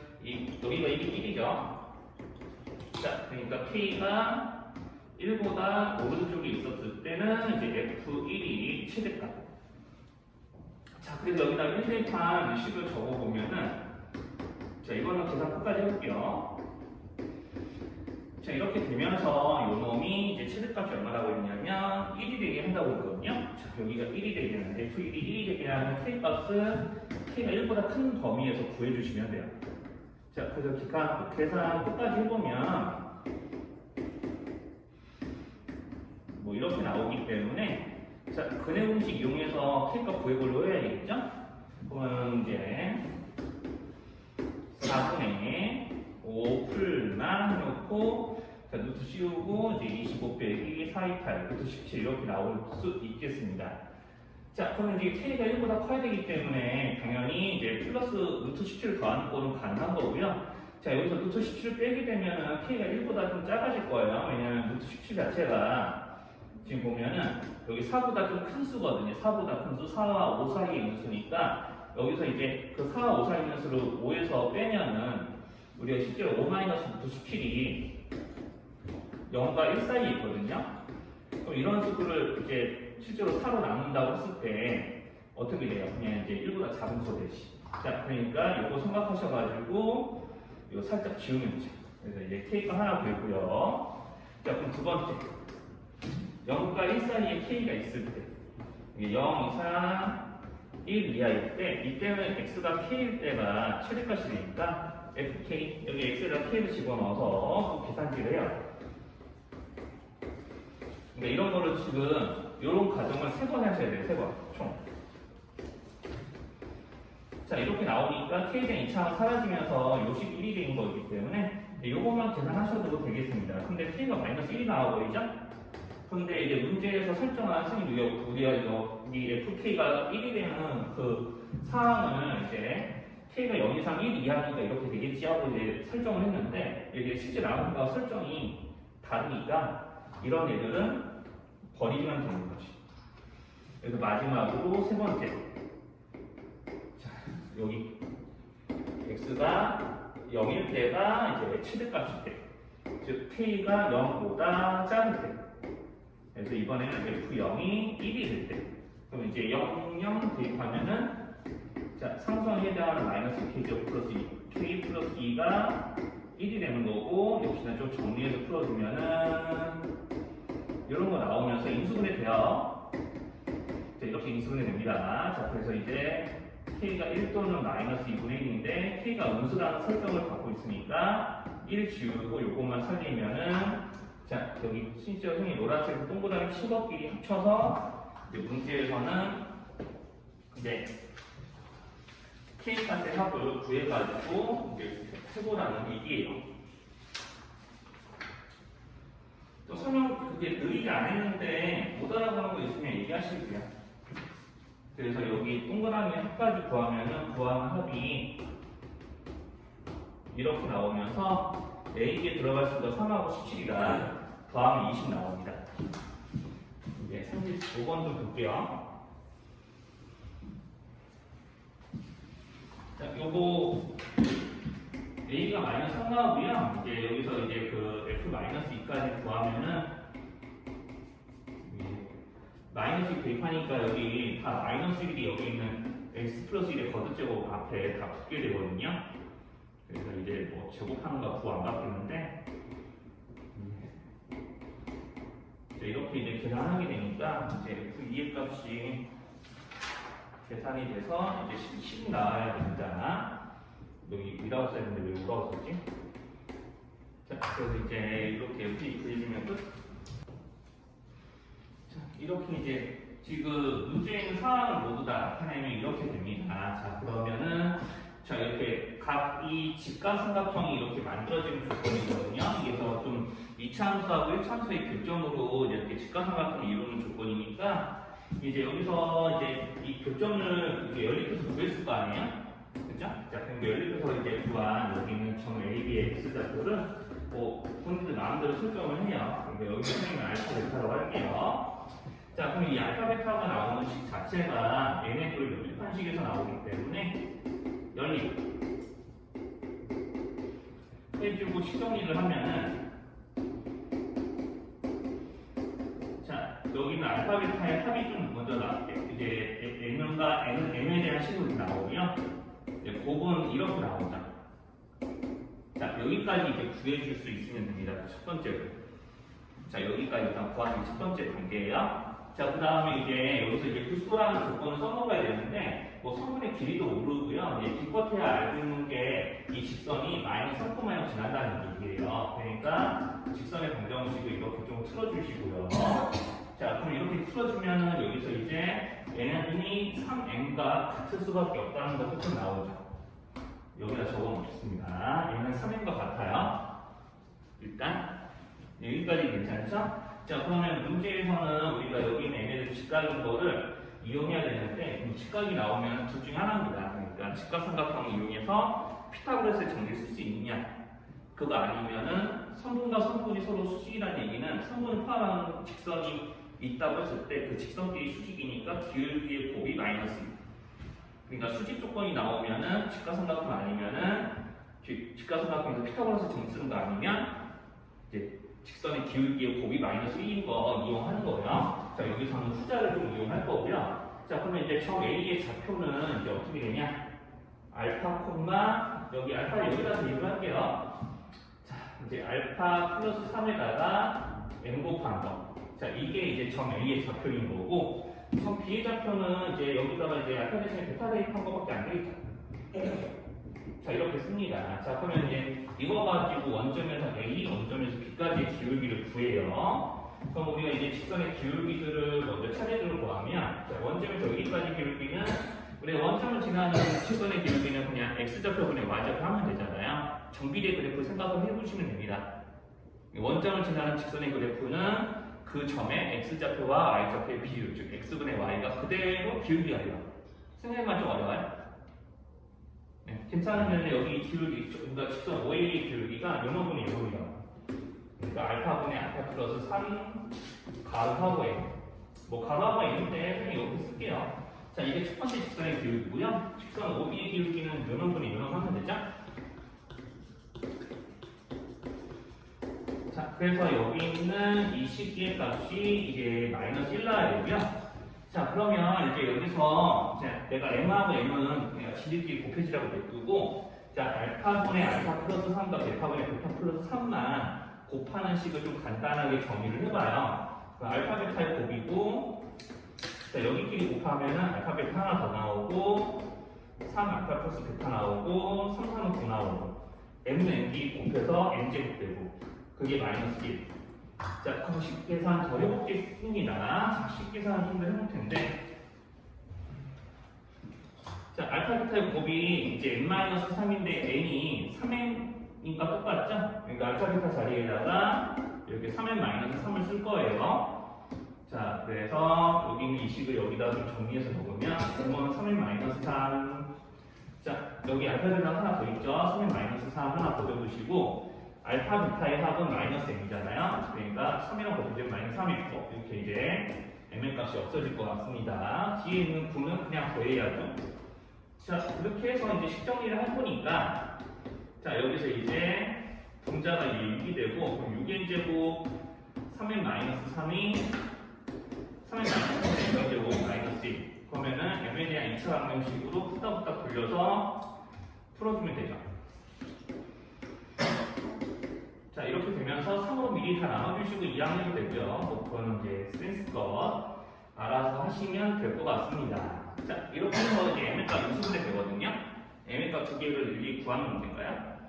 여기가 1이죠. 자, 그러니까 K가 1보다 오른쪽에 있었을 때는 이제 F1이 최대값. 자, 그래서 여기다 1대판 식을 적어보면은, 자, 이거는 계산 끝까지 해볼게요. 자, 이렇게 되면서 요 놈이 이제 최대값이 얼마라고 했냐면 1이 되게 한다고 했거든요. 자, 여기가 1이 되게 되는데 F1이 1이 되게 하는 K값은 K가 1보다 큰 범위에서 구해주시면 돼요. 자, 그래서 계산 끝까지 해보면 뭐 이렇게 나오기 때문에 자, 근해 공식 이용해서 K값 구해보려고 해야겠죠? 그러면 이제 4분의 5 풀만 해놓고 자, 루트 씌우고 이제 25 빼기 4, 2, 8, 루트 17 이렇게 나올 수 있겠습니다. 자, 그러면 이제 K가 1보다 커야 되기 때문에 당연히 이제 플러스 루트 17을 더하는 거는 가능한 거고요. 자, 여기서 루트 17을 빼게 되면은 K가 1보다 좀 작아질 거예요. 왜냐면 루트 17 자체가 지금 보면은 여기 4보다 좀 큰 수거든요. 4보다 큰 수, 4와 5 사이에 있는 수니까 여기서 이제 그 4와 5 사이에 있는 수를 5에서 빼면은 우리가 실제로 5-루트 17이 0과 1 사이에 있거든요. 그럼 이런 수를 이제 실제로 4로 나눈다고 했을 때 어떻게 돼요? 그냥 이제 1보다 작은 수 대시. 자, 그러니까 이거 생각하셔가지고 이거 살짝 지우면 되죠. 그래서 이제 K가 하나 되고요. 자, 그럼 두 번째. 0과 1 사이에 K가 있을 때, 0 이상 1 이하일 때, 이때는 X가 K일 때가 최대값이 되니까 FK, 여기 X에다 K를 집어넣어서 계산기를 해요. 그러니까 이런 거를 지금, 이런 과정을 3번 하셔야 돼요, 3번, 총. 자, 이렇게 나오니까 K에 대한 2차가 사라지면서 요식 1이 된 거기 때문에 이것만 계산하셔도 되겠습니다. 근데 K가 -1이 나와버리죠? 근데 이제 문제에서 설정한 승인 우리가 여기 FK가 1이 되는 그 상황을 이제 K가 0 이상 1 이하니까 이렇게 되겠지 하고 이제 설정을 했는데 이게 실제 나오니까 설정이 다르니까 이런 애들은 버리면 되는 거지. 그래서 마지막으로 세 번째. 자, 여기 X가 0일 때가 이제 최대값일 때. 즉, K가 0보다 작을 때. 그래서 이번에는 F0이 1이 될 때. 그럼 이제 0, 0 대입하면은, 자, 상수항에 해당하는 마이너스 K제곱 플러스 2, K 플러스 2가 1이 되는 거고, 역시나 좀 정리해서 풀어주면은, 이런 거 나오면서 인수분해 돼요. 자, 이렇게 인수분해 됩니다. 자, 그래서 이제 K가 1 또는 마이너스 2분의 1인데, K가 음수라는 설정을 갖고 있으니까, 1 지우고 요것만 살리면은, 자, 여기 심지어 형이 노란색 동그라미 싱거끼리 합쳐서 이제 문제에서는 이제 K값의 합을 구해가지고 이제 해보라는 얘기예요. 이제 느리지 않았는데 못 알아보는 거 있으면 얘기하시고요. 그래서 여기 동그라미 합까지 구하면은 구한 합이 이렇게 나오면서 A에 들어갈 수가 3하고 17이다. 더하면 20 나옵니다. 이제 35번 좀 볼게요. 자, 요거 A가 마이너스 3 나오고요. 이제 여기서 이제 그 F 마이너스 2까지 구하면은 마이너스 2 대입하니까 여기 다 마이너스 1이 여기 있는 x 플러스 1의 거듭제곱 앞에 다 붙게 되거든요. 그래서 이제 뭐 제곱하는 거 구안 바뀌는데 이렇게 이제 계산하게 되니까 이제 그 F2의 값이 계산이 돼서 이제 10 나와야 된다. 여기 위라고 써야 되는데 왜 우라고 썼지? 자, 그래서 이제 이렇게 F2 그려주면 끝. 자, 이렇게 이제 지금 문제에 있는 상황을 모두 다 나타내면 이렇게 됩니다. 자, 그러면은 자, 이렇게 각 이 직각삼각형이 이렇게 만들어지는 조건이거든요. 그래서 좀 2차 함수하고 1차 함수의 교점으로 이렇게 직각삼각형을 이루는 조건이니까 이제 여기서 이제 이 교점을 이렇게 연립해서 구했을 거 아니에요? 그죠? 자, 그럼 연립해서 이제 구한 여기 있는 점 AB의 x좌표를 뭐 본인들 마음대로 설정을 해요. 그러니까 여기 선생님은 알파 베타로 할게요. 자, 그럼 이 알파 베타가 나오는 식 자체가 n의 꼴 연립한 식에서 나오기 때문에 연립 해주고 식정리를 하면은 자, 여기는 알파 베타의 합이 좀 먼저 나올게요. 이제 n과 n에 대한 식으로 나오고요. 이제 곱은 이렇게 나오죠. 자, 여기까지 이제 구해줄 수 있으면 됩니다. 첫 번째로. 자, 여기까지 일단 구하는 첫 번째 단계예요. 자, 그 다음에 이제 여기서 이제 90도라는 조건을 써먹어야 되는데, 뭐 성분의 길이도 모르고요. 이제 기껏해야 알고 있는 게 이 직선이 마이너스 3,0 지난다는 얘기예요. 그러니까 직선의 방정식을 이렇게 좀 틀어주시고요. 자, 그럼 이렇게 틀어주면은 여기서 이제 n이 3n과 같을 수밖에 없다는 거 끝으로 나오죠. 여기다 적어놓겠습니다. 얘는 3n과 같아요. 일단 여기까지 괜찮죠? 자, 그러면 문제에서는 우리가 여기 있는 n의 직각인 거를 이용해야 되는데 직각이 나오면 둘 중에 하나입니다. 그러니까 직각삼각형을 이용해서 피타고라스의 정리를 쓸 수 있느냐? 그거 아니면은 성분과 성분이 서로 수직이라는 얘기는 성분을 포함하는 직선이 있다고 했을 때 그 직선끼리 수직이니까 기울기의 곱이 마이너스 2. 그러니까 수직 조건이 나오면은 직각삼각형 아니면은 직각삼각형에서 피타고라스 정리 쓰는 거 아니면 이제 직선의 기울기의 곱이 마이너스 1인 거 이용하는 거예요. 자, 여기서는 후자를 좀 이용할 거고요. 자, 그러면 이제 점 A의 좌표는 이제 어떻게 되냐? 알파 콤마 여기 알파 여기다 대입을 할게요. 자, 이제 알파 플러스 3에다가 n 곱한 거. 자, 이게 이제 점 A의 좌표인 거고, 점 B의 좌표는 이제 여기다가 이제 알파 대신에 베타 대입한 거밖에 안 되겠죠. 자, 이렇게 씁니다. 자, 그러면 이제 이거 가지고 원점에서 A, 원점에서 B까지의 기울기를 구해요. 그럼 우리가 이제 직선의 기울기들을 먼저 차례대로 구하면, 자, 원점에서 여기까지 기울기는 우리가 원점을 지나는 직선의 기울기는 그냥 x좌표분의 y좌표 하면 되잖아요. 정비례 그래프 생각을 해보시면 됩니다. 원점을 지나는 직선의 그래프는 그 점의 x좌표와 y좌표의 비율, 즉 x분의 y가 그대로 기울기가 돼요. 생각만 좀 어려워요? 네, 괜찮으면 여기 기울기, 그러니까 직선 OA의 기울기가 요놈분의 요놈이요. 그러니까 알파분의 알파 플러스 3 가르하고 n. 뭐 가르하고 n인데 선생님 여기 쓸게요. 자, 이게 첫 번째 직선의 기울기고요. 직선 OB의 기울기는 요놈분의 요놈 하면 되죠? 자, 그래서 여기 있는 이 식의 값이 이제 마이너스 1 나와야 되고요. 자, 그러면 이제 여기서 이제 내가 m하고 m은 그냥 지들끼리 곱해지라고 냅두고, 자, 알파분의 알파 플러스 3과 베타분의 베타 플러스 3만 곱하는 식을 좀 간단하게 정의를 해봐요. 알파 베타의 곱이고, 자, 여기끼리 곱하면은 알파 베타 하나 더 나오고, 3 알파 플러스 베타 나오고, 3, 3은 9 나오고, m은 n끼리 곱해서 n제곱 되고, 그게 마이너스 1. 자, 그럼 식계산 더 해보겠습니다. 자, 식계산 좀 더 해볼 텐데. 자, 알파 베타의 곱이 이제 n-3인데 n이 3n인가 똑같죠? 그러니까 알파 베타 자리에다가 여기 이렇게 3n 마이너스 3을 쓸 거예요. 자, 그래서 여기 있는 이 식을 여기다 좀 정리해서 먹으면 이거는 3n 마이너스 3. 자, 여기 알파 베타 하나 더 있죠. 3n 마이너스 3 하나 더 적으시고 알파 베타의 합은 마이너스 m이잖아요. 그러니까 3이랑 곱해주면 마이너스 3이고 이렇게 이제 m의 값이 없어질 것 같습니다. 뒤에 있는 9는 그냥 더해야죠. 자, 그렇게 해서 이제 식 정리를 할 거니까 자, 여기서 이제 분자가 이제 6이 되고 그럼 6의 제곱 3의 마이너스 3이 3의 마이너스 3의 제곱 마이너스 1 그러면은 m에 대한 2차 방정식으로 후딱후딱 돌려서 풀어주면 되죠. 자, 이렇게 되면서 3으로 미리 다 나눠주시고 2학년도 되고요. 뭐 그거는 이제 센스 것 알아서 하시면 될 것 같습니다. 자, 이렇게 해서 이제 m의 값 인수분해 되거든요. m의 값 두 개를 일일이 구하는 문제인가요?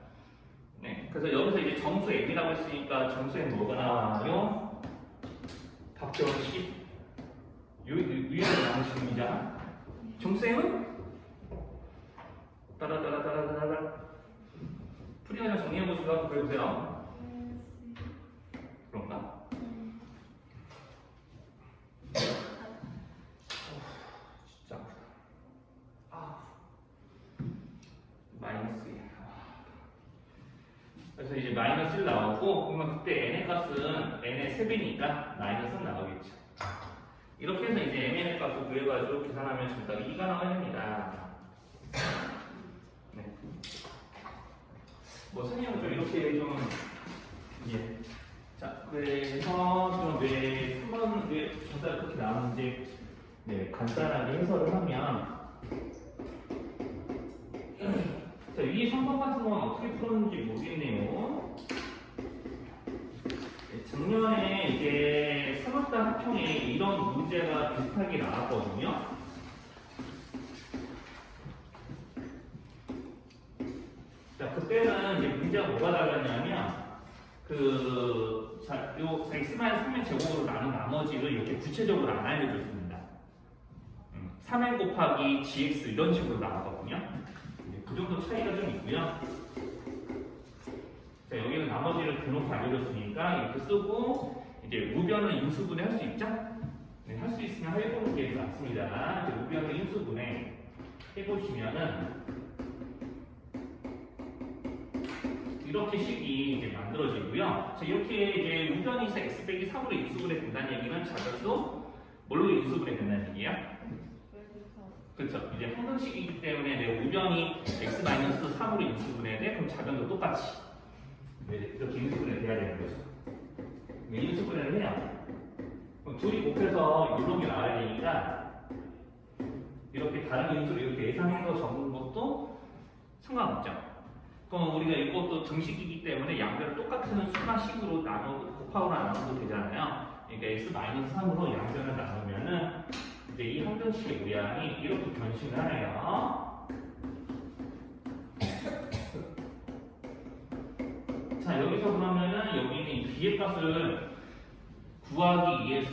네, 그래서 여기서 이제 정수 m이라고 했으니까 정수에 뭐가 나와요? 답변식 위에 나오는 식입니다. 정수 m은 따라따라따라따라 풀이하자 정리해보시고 한번 그려보세요. 그런가? 진짜 마이너스 1. 그래서 이제 마이너스 1 나오고 그러면 그때 n의 값은 n의 3배니까 마이너스는 나오겠죠. 이렇게 해서 이제 mn의 값을 구해가지고 계산하면 정답이 2가 나와야 됩니다. 네. 뭐 선생님은 좀 이렇게 좀 예. 자, 그래서 좀왜 3번 왜 정답이 그렇게 나오는지 네, 간단하게 해설을 하면 자, 위 3번 같은 건 어떻게 풀었는지 모르겠네요. 네, 작년에 이제 3학단 합평에 이런 문제가 비슷하게 나왔거든요. 자, 그때는 이제 문제가 뭐가 달랐냐면 자, 요 x-3의 제곱으로 나눈 나머지를 이렇게 구체적으로 안 알려줬습니다. 3n 곱하기 gx 이런 식으로 나왔거든요. 그 정도 차이가 좀 있고요. 자, 여기는 나머지를 대놓고 알려줬으니까 이렇게 쓰고 이제 우변을 인수분해 할 수 있죠? 네, 할 수 있으면 해보는 게 맞습니다. 이제 우변을 인수분해 해보시면은 이렇게 식이 이제 만들어지고요. 자, 이렇게 이제 우변이 있어 x 빼기 3으로 인수분해 된다는 얘기는 자변도 뭘로 인수분해 된다는 얘기예요? 그렇죠. 이제 평등식이기 때문에 내 우변이 x-3으로 인수분해돼. 그럼 자변도 똑같이 이렇게 인수분해 돼야 되는 거죠. 인수분해를 해요. 그럼 둘이 곱해서 이런 게 나와야 되니까 이렇게 다른 인수를 이렇게 예상해서 적는 것도 상관없죠. 그럼 우리가 이것도 등식이기 때문에 양변을 똑같은 수나식으로 곱하거나 나눠도 되잖아요. 그러니까 x-3으로 양변을 나누면은 이제 이 함정식의 모양이 이렇게 변신을 하네요. 자, 여기서 그러면은 여기 있는 이 b의 값을 구하기 위해서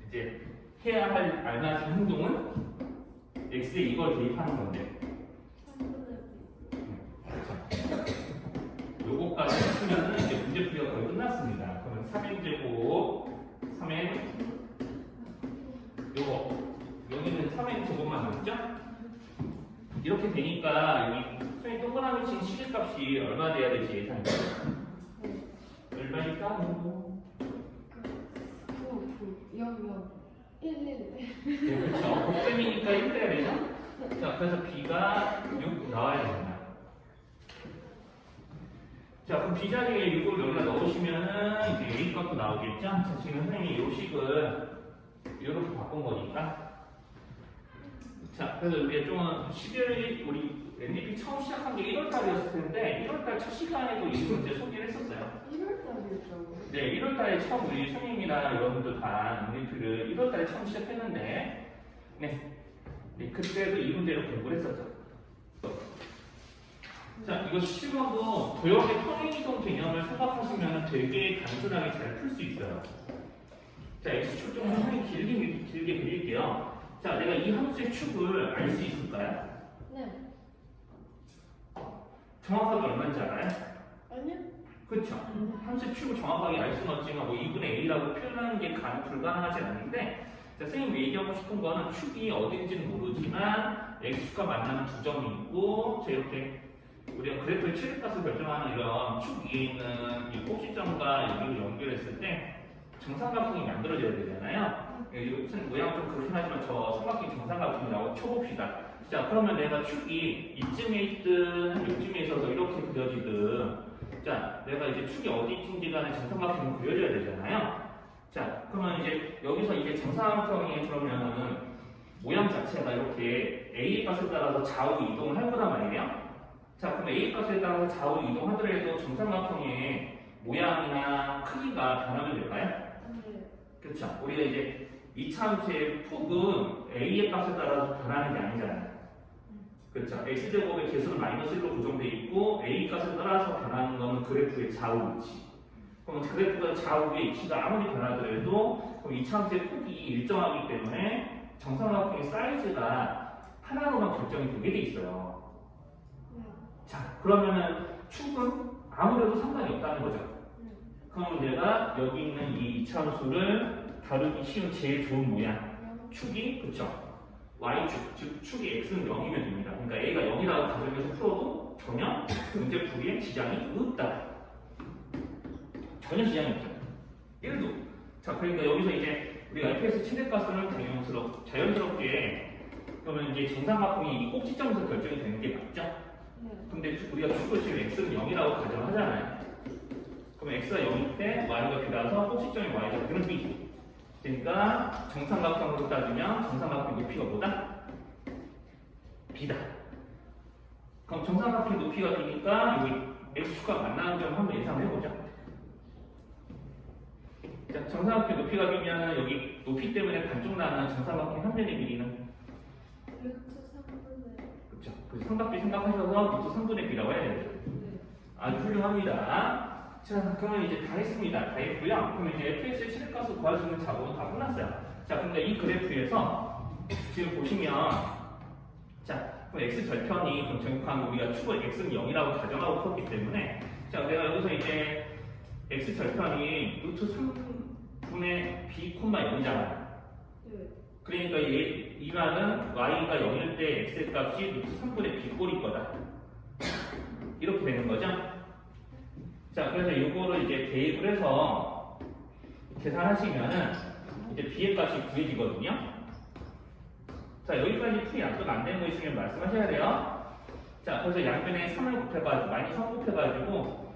이제 해야 할 알맞은 행동은 x에 이걸 대입하는 건데. 요거까지 했으면은 이제 문제 풀이가 거의 끝났습니다. 그러면 3n제곱 3n 요거 여기는 3n 제곱만 남았죠? 이렇게 되니까 여기 선생님 동그라미 친 시계값이 얼마 돼야 될지 예상해보세요. 얼마일까? 1. 네, 그렇죠. 곱셈이니까 1 돼야 되죠? 자, 그래서 b가 6 나와야 됩니다. 자, 그럼 b자리에 6을 여기다 넣으시면은 이제 a 값도 나오겠죠? 자, 지금 선생님이 요 식을 이렇게 바꾼 거니까. 자, 그래서 우리가 좀 11월 우리 NDP 처음 시작한 게 1월달이었을 텐데 1월달 첫 시간에도 이 문제 소개를 했었어요. 1월달이었죠. 네, 1월달에 처음 우리 선생님이나 여러분들 다 NDP를 1월달에 처음 시작했는데 네, 그때도 이 문제로 공부를 했었죠. 자, 이거 17번도 도형의 평행이동 개념을 생각하시면 되게 단순하게 잘 풀 수 있어요. 자, x축 좀 상당히 길게 그릴게요. 자, 내가 이 함수의 축을 알 수 있을까요? 네. 정확하게 얼마인지 알아요? 아니요. 그렇죠. 함수 축을 정확하게 알 수는 없지만 뭐 2분의 a라고 표현하는 게 불가능하지 않은데 자, 선생님이 얘기하고 싶은 거는 축이 어딘지는 모르지만 x축과 만나는 두 점이 있고 자, 이렇게 우리가 그래프의 최대값을 결정하는 이런 축 위에 있는 이 꼭지점과 여기를 연결했을 때 정삼각형이 만들어져야 되잖아요. 무슨 모양 좀 그렇긴 하지만 저 삼각형이 정삼각형이라고 쳐봅시다. 자, 그러면 내가 축이 이쯤에 있든 이쯤에 있어서 이렇게 그려지든 자, 내가 이제 축이 어디쯤지 간에 정삼각형을 그려줘야 되잖아요. 자, 그러면 이제 여기서 이제 정삼각형이 그러면은 모양 자체가 이렇게 A 값에 따라서 좌우 이동을 할 거란 말이에요. 자, 그럼 A 값에 따라서 좌우 이동하더라도 정삼각형의 모양이나 크기가 변하면 될까요? 그렇죠. 우리가 이제 이차함수의 폭은 A의 값에 따라서 변하는 게 아니잖아요. 그렇죠. X제곱의 개수는 마이너스 1로 고정되어 있고 A 값에 따라서 변하는 거는 그래프의 좌우 위치. 그럼 그래프가 좌우 위치가 아무리 변하더라도 그럼 이차함수의 폭이 일정하기 때문에 정삼각형의 사이즈가 하나로만 결정이 되게 돼 있어요. 자, 그러면은 축은 아무래도 상관이 없다는 거죠. 그럼 내가 여기 있는 이 이차함수를 다루기 쉬운 제일 좋은 모양 축이 그쵸? y축, 즉 축이 x는 0이면 됩니다. 그러니까 a가 0이라고 가정해서 풀어도 전혀 문제 풀이에 지장이 없다. 전혀 지장이 없어요. 1도. 자, 그러니까 여기서 이제 우리가 fx 최대값을 자연스럽게 그러면 이제 정삼각형이 이 꼭지점에서 결정이 되는 게 맞죠? 근데 우리가 축을 지금 x는 0이라고 가정하잖아요. 그럼 x가 0일 때 y가 b라서 꼭지점이 y좌표는 b. 그러니까 정삼각형으로 따지면 정삼각형 높이가 뭐다? b다. 그럼 정삼각형 높이가 b니까 여기 x축과 만나는 점 한번 예상해보자. 자, 정삼각형 높이가 b면 여기 높이 때문에 반쪽 나는 정삼각형 현면의 길이는 그렇죠. 그래서 삼각비 생각하셔서 루트 3분의 b라고 해야 되죠. 아주 훌륭합니다. 자, 그러면 이제 다 했습니다. 다 했고요. 그럼 이제 fx의 최대값을 구할 수 있는 작업은 다 끝났어요. 자, 근데 이 그래프에서 지금 보시면 자, 그럼 x 절편이 그럼 정확한 우리가 축을 x는 0이라고 가정하고 풀었기 때문에 자, 내가 여기서 이제 x 절편이 루트 3분의 b, 0이잖아요. 그러니까 이 말은 y가 0일 때 x의 값이 루트 3분의 b 꼴일 거다. 이렇게 되는 거죠. 자, 그래서 이거를 이제 대입을 해서 계산하시면은 이제 b의 값이 구해지거든요. 자, 여기까지 풀이 약속 안 되는 거 있으면 말씀하셔야 돼요. 자, 그래서 양변에 3을 곱해가지고 마이너스 3 곱해가지고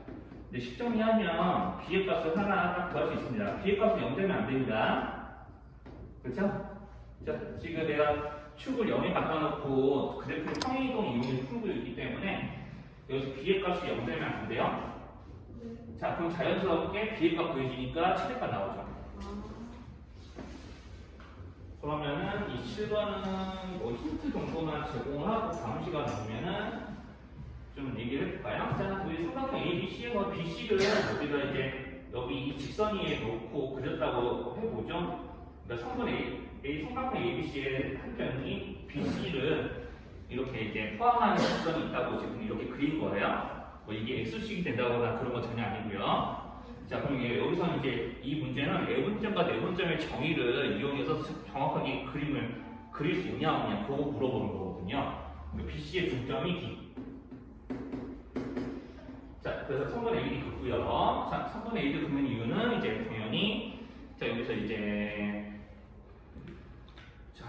이제 식정리하면 b의 값을 하나 딱 구할 수 있습니다. b의 값은 0 되면 안 됩니다. 그렇죠? 자, 지금 내가 축을 0에 바꿔놓고 그래프의 평행이동 이용해서 풀고 있기 때문에 여기서 b의 값이 0 되면 안 돼요. 자, 그럼 자연스럽게 b의 값 구해지니까 최대값 나오죠. 그러면은 이 7번은 뭐 힌트 정도만 제공을 하고 다음 시간 오면은 좀 얘기를 해볼까요? 자, 우리 삼각형 ABC에서 BC를 우리가 이제 여기 이 직선 위에 놓고 그렸다고 해보죠. 그러니까 삼각형 ABC의 한 편이 BC를 이렇게 이제 포함하는 직선이 있다고 지금 이렇게 그린 거예요. 뭐 이게 x축이 된다거나 그런 건 전혀 아니고요. 자, 그럼 여기서는 이제 이 문제는 A분점과 내분점의 정의를 이용해서 정확하게 그림을 그릴 수 있냐 없냐 그거 물어보는 거거든요. BC의 중점이 D. 자, 그래서 3분의 AD 긋고요. 자, 3분의 AD 긋는 이유는 이제 당연히 자, 여기서 이제 자,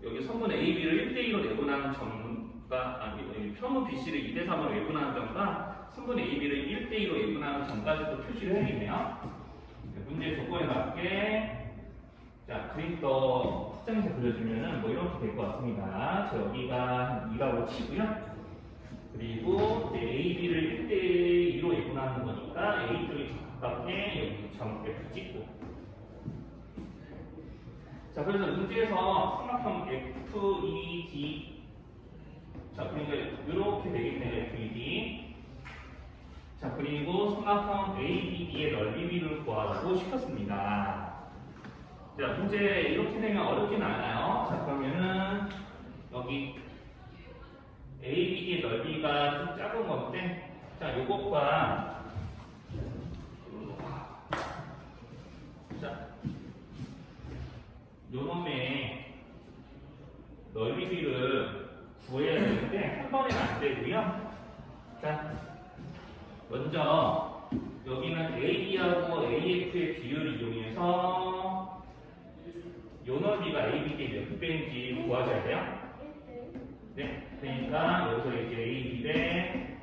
여기 3분의 AB를 1대2로 내분하는 점과 평분 BC를 2대3으로 외분하는 점과 3분의 AB를 1대2로 외분하는 점까지도 표시를 해야겠네요. 문제 조건에 맞게 자, 그림도 확장해서 그려주면은 뭐 이렇게 될 것 같습니다. 자, 여기가 2라고 치고요. 그리고 이제 AB를 1대2로 외분하는 거니까 A 쪽이 가깝게 여기 점 F 찍고. 자, 그래서 문제에서 삼각형 FED 자, 그러니까 이렇게 되겠네요. FED. 자, 그리고 삼각형 ABD의 넓이 비를 구하라고 시켰습니다. 자, 문제 이렇게 되면 어렵진 않아요. 자, 그러면은 여기 ABD의 넓이가 좀 작은 건데 자, 요것과 먼저 여기는 AB하고 AF의 비율을 이용해서 요 넓이가 AB의 몇 배인지 구하셔야 돼요. 네, 그러니까 여기서 이제 AB 대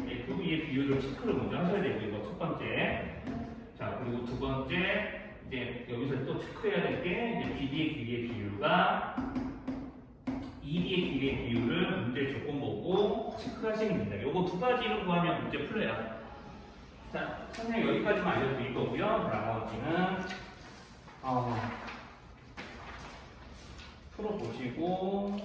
FB의 비율을 체크를 먼저 하셔야 돼요. 이거 첫 번째. 자, 그리고 두 번째, 이제 여기서 또 체크해야 될 게 이제 BD의 길이의 비율과 ED의 길이의 비율을 문제 조건 보고 체크하시면 됩니다. 요거 두 가지를 구하면 문제 풀려요. 자, 선생님 여기까지만 알려드릴 거고요. 나머지는 풀어보시고